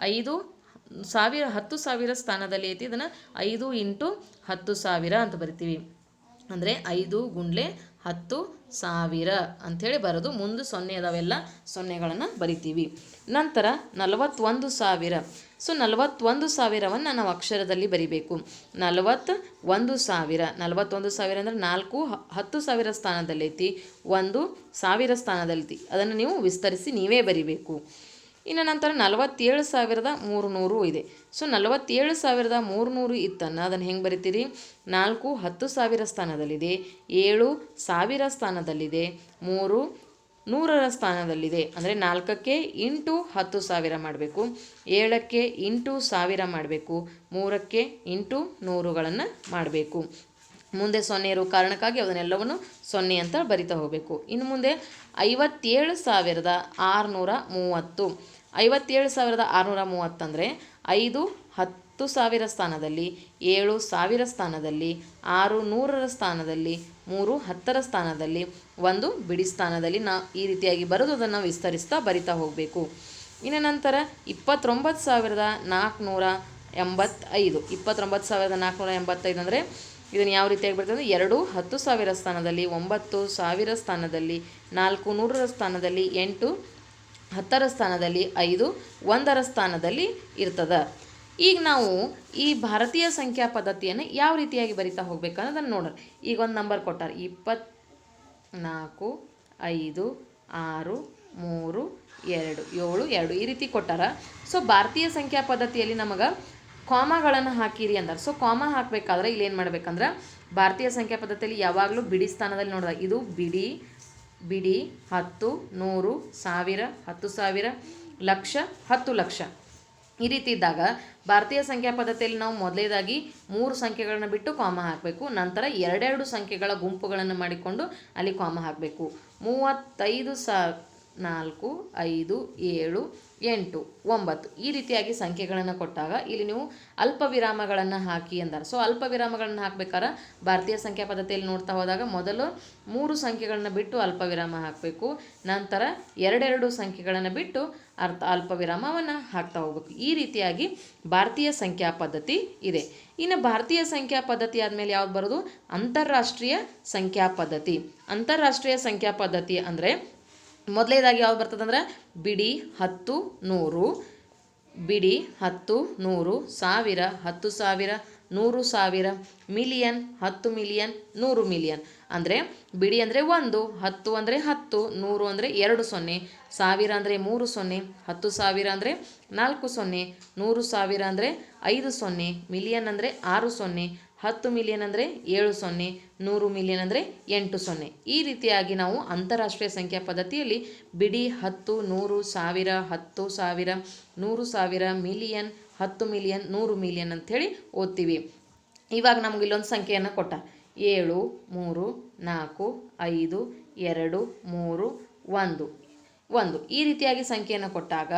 10,000 ಸ್ಥಾನದಲ್ಲಿ ಐತಿ, ಇದನ್ನು 5 ಇಂಟು 10,000 ಅಂತ ಬರಿತೀವಿ. ಅಂದರೆ 5 ಗುಂಡ್ಲೆ 10,000 ಅಂಥೇಳಿ ಬರೋದು. ಮುಂದೆ 0 ಅದಾವೆಲ್ಲ ಸೊನ್ನೆಗಳನ್ನು ಬರಿತೀವಿ. ನಂತರ 41,000. ಸೊ 41,000ವನ್ನು ನಾವು ಅಕ್ಷರದಲ್ಲಿ ಬರಿಬೇಕು. 41,000 ಅಂದರೆ 4 10,000 ಸ್ಥಾನದಲ್ಲೈತಿ, 1 1000 ಸ್ಥಾನದಲ್ಲೈತಿ. ಅದನ್ನು ನೀವು ವಿಸ್ತರಿಸಿ ನೀವೇ ಬರಿಬೇಕು. ಇನ್ನು ನಂತರ 47,300 ಇದೆ. ಸೊ 47,300 ಇತ್ತನ್ನು ಅದನ್ನು ಹೆಂಗೆ ಬರಿತೀರಿ? 4 10,000 ಸ್ಥಾನದಲ್ಲಿದೆ, 7 1000 ಸ್ಥಾನದಲ್ಲಿದೆ, 3 100ರ ಸ್ಥಾನದಲ್ಲಿದೆ. ಅಂದರೆ 4ಕ್ಕೆ ಇಂಟು 10,000 ಮಾಡಬೇಕು, 7ಕ್ಕೆ ಇಂಟು 1000 ಮಾಡಬೇಕು, 3ಕ್ಕೆ ಇಂಟು 100ಗಳನ್ನು ಮಾಡಬೇಕು. ಮುಂದೆ 0 ಇರೋ ಕಾರಣಕ್ಕಾಗಿ ಅದನ್ನೆಲ್ಲವನ್ನು 0 ಅಂತ ಬರಿತಾ ಹೋಗಬೇಕು. ಇನ್ನು ಮುಂದೆ 57,630. 57,630 ಅಂದರೆ 5 10,000 ಸ್ಥಾನದಲ್ಲಿ, 7 1000 ಸ್ಥಾನದಲ್ಲಿ, 6 100ರ ಸ್ಥಾನದಲ್ಲಿ, 3 10ರ ಸ್ಥಾನದಲ್ಲಿ, 1 ಬಿಡಿ ಸ್ಥಾನದಲ್ಲಿ ಈ ರೀತಿಯಾಗಿ ಬರೆದು ಅದನ್ನು ವಿಸ್ತರಿಸ್ತಾ ಬರಿತಾ ಹೋಗಬೇಕು. ಇನ್ನು ನಂತರ 29,485. 29,485 ಅಂದರೆ ಇದನ್ನು ಯಾವ ರೀತಿಯಾಗಿ ಬರ್ತದೆ? 2 10,000 ಸ್ಥಾನದಲ್ಲಿ, 9 1000 ಸ್ಥಾನದಲ್ಲಿ, 4 100ರ ಸ್ಥಾನದಲ್ಲಿ, 8 10ರ ಸ್ಥಾನದಲ್ಲಿ, 5 1ರ ಸ್ಥಾನದಲ್ಲಿ ಇರ್ತದೆ. ಈಗ ನಾವು ಈ ಭಾರತೀಯ ಸಂಖ್ಯಾ ಪದ್ಧತಿಯನ್ನು ಯಾವ ರೀತಿಯಾಗಿ ಬರಿತಾ ಹೋಗ್ಬೇಕನ್ನೋದನ್ನು ನೋಡೋಣ. ಈಗ ಒಂದು ನಂಬರ್ ಕೊಟ್ಟಾರೆ, 24 5 6 3 2 7 2 ಈ ರೀತಿ ಕೊಟ್ಟಾರ. ಸೊ ಭಾರತೀಯ ಸಂಖ್ಯಾ ಪದ್ಧತಿಯಲ್ಲಿ ನಮಗೆ ಕಾಮಗಳನ್ನು ಹಾಕಿರಿ ಅಂತಾರೆ. ಸೊ ಕಾಮ ಹಾಕಬೇಕಾದ್ರೆ ಇಲ್ಲಿ ಏನು ಮಾಡ್ಬೇಕಂದ್ರೆ ಭಾರತೀಯ ಸಂಖ್ಯಾ ಪದ್ಧತಿಯಲ್ಲಿ ಯಾವಾಗಲೂ ಬಿಡಿ ಸ್ಥಾನದಲ್ಲಿ ನೋಡಿದಾಗ ಇದು ಬಿಡಿ 10 100 1000 10,000 ಲಕ್ಷ 10 ಲಕ್ಷ ಈ ರೀತಿ ಇದ್ದಾಗ ಭಾರತೀಯ ಸಂಖ್ಯಾ ಪದ್ಧತಿಯಲ್ಲಿ ನಾವು ಮೊದಲೇದಾಗಿ 3 ಸಂಖ್ಯೆಗಳನ್ನು ಬಿಟ್ಟು ಕಾಮ ಹಾಕಬೇಕು. ನಂತರ 2 ಸಂಖ್ಯೆಗಳ ಗುಂಪುಗಳನ್ನು ಮಾಡಿಕೊಂಡು ಅಲ್ಲಿ ಕಾಮ ಹಾಕಬೇಕು. 35,000 4 5 7 8 9 ಈ ರೀತಿಯಾಗಿ ಸಂಖ್ಯೆಗಳನ್ನು ಕೊಟ್ಟಾಗ ಇಲ್ಲಿ ನೀವು ಅಲ್ಪ ವಿರಾಮಗಳನ್ನು ಹಾಕಿ ಅಂತಾರೆ. ಸೊ ಅಲ್ಪ ವಿರಾಮಗಳನ್ನು ಹಾಕಬೇಕಾದ್ರೆ ಭಾರತೀಯ ಸಂಖ್ಯಾ ಪದ್ಧತಿಯಲ್ಲಿ ನೋಡ್ತಾ ಹೋದಾಗ ಮೊದಲು 3 ಸಂಖ್ಯೆಗಳನ್ನು ಬಿಟ್ಟು ಅಲ್ಪ ವಿರಾಮ ಹಾಕಬೇಕು. ನಂತರ 2 ಸಂಖ್ಯೆಗಳನ್ನು ಬಿಟ್ಟು ಅಲ್ಪ ವಿರಾಮವನ್ನು ಹಾಕ್ತಾ ಹೋಗ್ಬೇಕು. ಈ ರೀತಿಯಾಗಿ ಭಾರತೀಯ ಸಂಖ್ಯಾ ಪದ್ಧತಿ ಇದೆ. ಇನ್ನು ಭಾರತೀಯ ಸಂಖ್ಯಾ ಪದ್ಧತಿ ಆದಮೇಲೆ ಯಾವ್ದು ಬರೋದು? ಅಂತಾರಾಷ್ಟ್ರೀಯ ಸಂಖ್ಯಾ ಪದ್ಧತಿ. ಅಂತಾರಾಷ್ಟ್ರೀಯ ಸಂಖ್ಯಾ ಪದ್ಧತಿ ಅಂದರೆ ಮೊದಲೇದಾಗಿ ಯಾವ್ದು ಬರ್ತದಂದ್ರೆ ಬಿಡಿ 10 100, ಬಿಡಿ 10 100, 1000 10,000, 100,000, ಮಿಲಿಯನ್ 10 ಮಿಲಿಯನ್, 100 ಮಿಲಿಯನ್ ಅಂದರೆ ಬಿಡಿ ಅಂದರೆ 1, 10 ಅಂದರೆ 10, 100 ಅಂದರೆ 2 ಸೊನ್ನೆ, 1000 ಅಂದರೆ 3 ಸೊನ್ನೆ, 10,000 ಅಂದರೆ 4 ಸೊನ್ನೆ, 100,000 ಅಂದರೆ 5 ಸೊನ್ನೆ, ಮಿಲಿಯನ್ ಅಂದರೆ 6 ಸೊನ್ನೆ, 10 ಮಿಲಿಯನ್ ಅಂದರೆ 7 ಸೊನ್ನೆ, 100 ಮಿಲಿಯನ್ ಅಂದರೆ 8 ಸೊನ್ನೆ. ಈ ರೀತಿಯಾಗಿ ನಾವು ಅಂತಾರಾಷ್ಟ್ರೀಯ ಸಂಖ್ಯಾ ಪದ್ಧತಿಯಲ್ಲಿ ಬಿಡಿ, 10, 100, 1000, 10,000, 100,000, ಮಿಲಿಯನ್, 10 ಮಿಲಿಯನ್, 100 ಮಿಲಿಯನ್ ಅಂಥೇಳಿ ಓದ್ತೀವಿ. ಇವಾಗ ನಮ್ಗೆ ಇಲ್ಲೊಂದು ಸಂಖ್ಯೆಯನ್ನು ಕೊಟ್ಟ, 7, 3, 4, 5, 2, 3, 1 ಈ ರೀತಿಯಾಗಿ ಸಂಖ್ಯೆಯನ್ನು ಕೊಟ್ಟಾಗ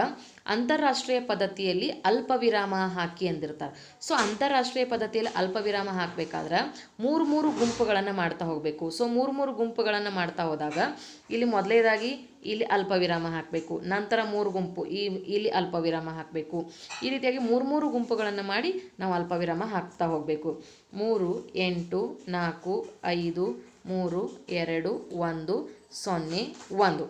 ಅಂತಾರಾಷ್ಟ್ರೀಯ ಪದ್ಧತಿಯಲ್ಲಿ ಅಲ್ಪ ವಿರಾಮ ಹಾಕಿ ಅಂದಿರ್ತಾರೆ. ಸೊ ಅಂತಾರಾಷ್ಟ್ರೀಯ ಪದ್ಧತಿಯಲ್ಲಿ ಅಲ್ಪ ವಿರಾಮ ಹಾಕಬೇಕಾದ್ರೆ 3 ಗುಂಪುಗಳನ್ನು ಮಾಡ್ತಾ ಹೋಗಬೇಕು. ಸೊ 3 ಗುಂಪುಗಳನ್ನು ಮಾಡ್ತಾ ಹೋದಾಗ ಇಲ್ಲಿ ಮೊದಲನೇದಾಗಿ ಇಲ್ಲಿ ಅಲ್ಪ ವಿರಾಮ ಹಾಕಬೇಕು, ನಂತರ 3 ಗುಂಪು ಇಲ್ಲಿ ಅಲ್ಪ ವಿರಾಮ ಹಾಕಬೇಕು. ಈ ರೀತಿಯಾಗಿ 3 ಗುಂಪುಗಳನ್ನು ಮಾಡಿ ನಾವು ಅಲ್ಪ ವಿರಾಮ ಹಾಕ್ತಾ ಹೋಗಬೇಕು. 3, 8, 4, 5, 3, 2, 1, 0, 1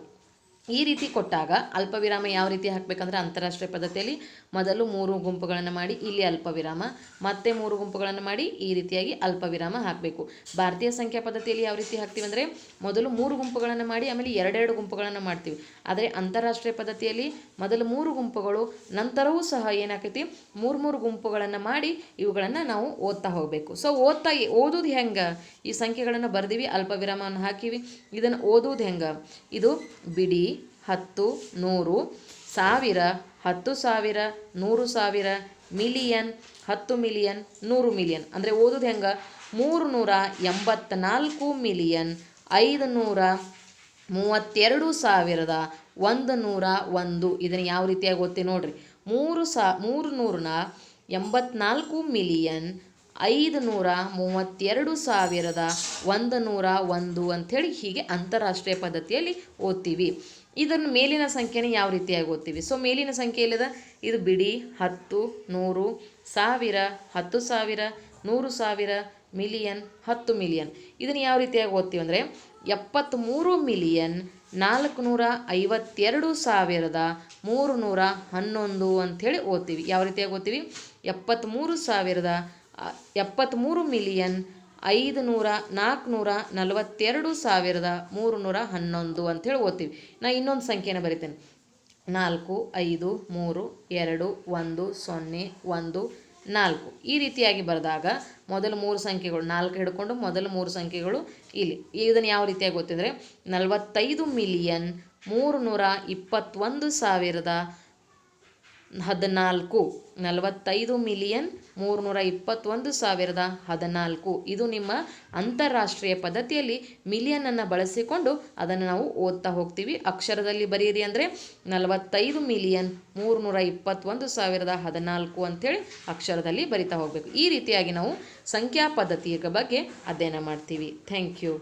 ಈ ರೀತಿ ಕೊಟ್ಟಾಗ ಅಲ್ಪ ವಿರಾಮ ಯಾವ ರೀತಿ ಹಾಕಬೇಕಂದ್ರೆ ಅಂತಾರಾಷ್ಟ್ರೀಯ ಪದ್ಧತಿಯಲ್ಲಿ ಮೊದಲು 3 ಗುಂಪುಗಳನ್ನು ಮಾಡಿ ಇಲ್ಲಿ ಅಲ್ಪ ವಿರಾಮ, ಮತ್ತೆ 3 ಗುಂಪುಗಳನ್ನು ಮಾಡಿ ಈ ರೀತಿಯಾಗಿ ಅಲ್ಪ ವಿರಾಮ ಹಾಕಬೇಕು. ಭಾರತೀಯ ಸಂಖ್ಯಾ ಪದ್ಧತಿಯಲ್ಲಿ ಯಾವ ರೀತಿ ಹಾಕ್ತೀವಿ ಅಂದರೆ ಮೊದಲು 3 ಗುಂಪುಗಳನ್ನು ಮಾಡಿ ಆಮೇಲೆ 2 ಗುಂಪುಗಳನ್ನು ಮಾಡ್ತೀವಿ. ಆದರೆ ಅಂತಾರಾಷ್ಟ್ರೀಯ ಪದ್ಧತಿಯಲ್ಲಿ ಮೊದಲು 3 ಗುಂಪುಗಳು, ನಂತರವೂ ಸಹ ಏನಾಕೈತಿ 3 ಗುಂಪುಗಳನ್ನು ಮಾಡಿ ಇವುಗಳನ್ನು ನಾವು ಓದ್ತಾ ಹೋಗಬೇಕು. ಸೊ ಓದೋದು ಹೆಂಗೆ, ಈ ಸಂಖ್ಯೆಗಳನ್ನು ಬರ್ದೀವಿ, ಅಲ್ಪ ವಿರಾಮವನ್ನು ಹಾಕಿವಿ, ಇದನ್ನು ಓದೋದು ಹೆಂಗೆ, ಇದು ಬಿಡಿ, 10, 100, 1000, 10,000, 100,000, ಮಿಲಿಯನ್, 10 ಮಿಲಿಯನ್, 100 ಮಿಲಿಯನ್ ಅಂದರೆ ಓದೋದು ಹೆಂಗೆ 384 ಮಿಲಿಯನ್ 532,101. ಇದನ್ನು ಯಾವ ರೀತಿಯಾಗಿ ಓದ್ತೀವಿ ನೋಡ್ರಿ, 384 ಮಿಲಿಯನ್ 532,101 ಅಂಥೇಳಿ ಹೀಗೆ ಅಂತಾರಾಷ್ಟ್ರೀಯ ಪದ್ಧತಿಯಲ್ಲಿ ಓದ್ತೀವಿ. ಇದನ್ನು ಮೇಲಿನ ಸಂಖ್ಯೆನ ಯಾವ ರೀತಿಯಾಗಿ ಓದ್ತೀವಿ. ಸೊ ಮೇಲಿನ ಸಂಖ್ಯೆ ಇಲ್ಲದ ಇದು ಬಿಡಿ, 10, 100, 1000, 10,000, 100,000, ಮಿಲಿಯನ್, 10 ಮಿಲಿಯನ್. ಇದನ್ನು ಯಾವ ರೀತಿಯಾಗಿ ಓದ್ತೀವಿ ಅಂದರೆ 73 ಮಿಲಿಯನ್ 452,311 ಅಂಥೇಳಿ ಓದ್ತೀವಿ. ಯಾವ ರೀತಿಯಾಗಿ ಓದ್ತೀವಿ, 73 ಮಿಲಿಯನ್ 442,311 ಅಂಥೇಳಿ ಓದ್ತೀವಿ. ನಾನು ಇನ್ನೊಂದು ಸಂಖ್ಯೆನ ಬರಿತೇನೆ, 4, 5, 3, 2, 1, 0, 1, 4 ಈ ರೀತಿಯಾಗಿ ಬರೆದಾಗ ಮೊದಲು 3 ಸಂಖ್ಯೆಗಳು 4 ಹಿಡ್ಕೊಂಡು ಮೊದಲು 3 ಸಂಖ್ಯೆಗಳು ಇಲ್ಲಿ. ಇದನ್ನು ಯಾವ ರೀತಿಯಾಗಿ ಓದ್ತಿದ್ರೆ 45 ಮಿಲಿಯನ್ 321,014, 45 ಮಿಲಿಯನ್ 321,014. ಇದು ನಿಮ್ಮ ಅಂತಾರಾಷ್ಟ್ರೀಯ ಪದ್ಧತಿಯಲ್ಲಿ ಮಿಲಿಯನನ್ನು ಬಳಸಿಕೊಂಡು ಅದನ್ನು ನಾವು ಓದ್ತಾ ಹೋಗ್ತೀವಿ. ಅಕ್ಷರದಲ್ಲಿ ಬರೆಯಿರಿ ಅಂದರೆ 45 ಮಿಲಿಯನ್ 321,014 ಅಂಥೇಳಿ ಅಕ್ಷರದಲ್ಲಿ ಬರಿತಾ ಹೋಗಬೇಕು. ಈ ರೀತಿಯಾಗಿ ನಾವು ಸಂಖ್ಯಾ ಪದ್ಧತಿಯ ಬಗ್ಗೆ ಅಧ್ಯಯನ ಮಾಡ್ತೀವಿ. Thank you.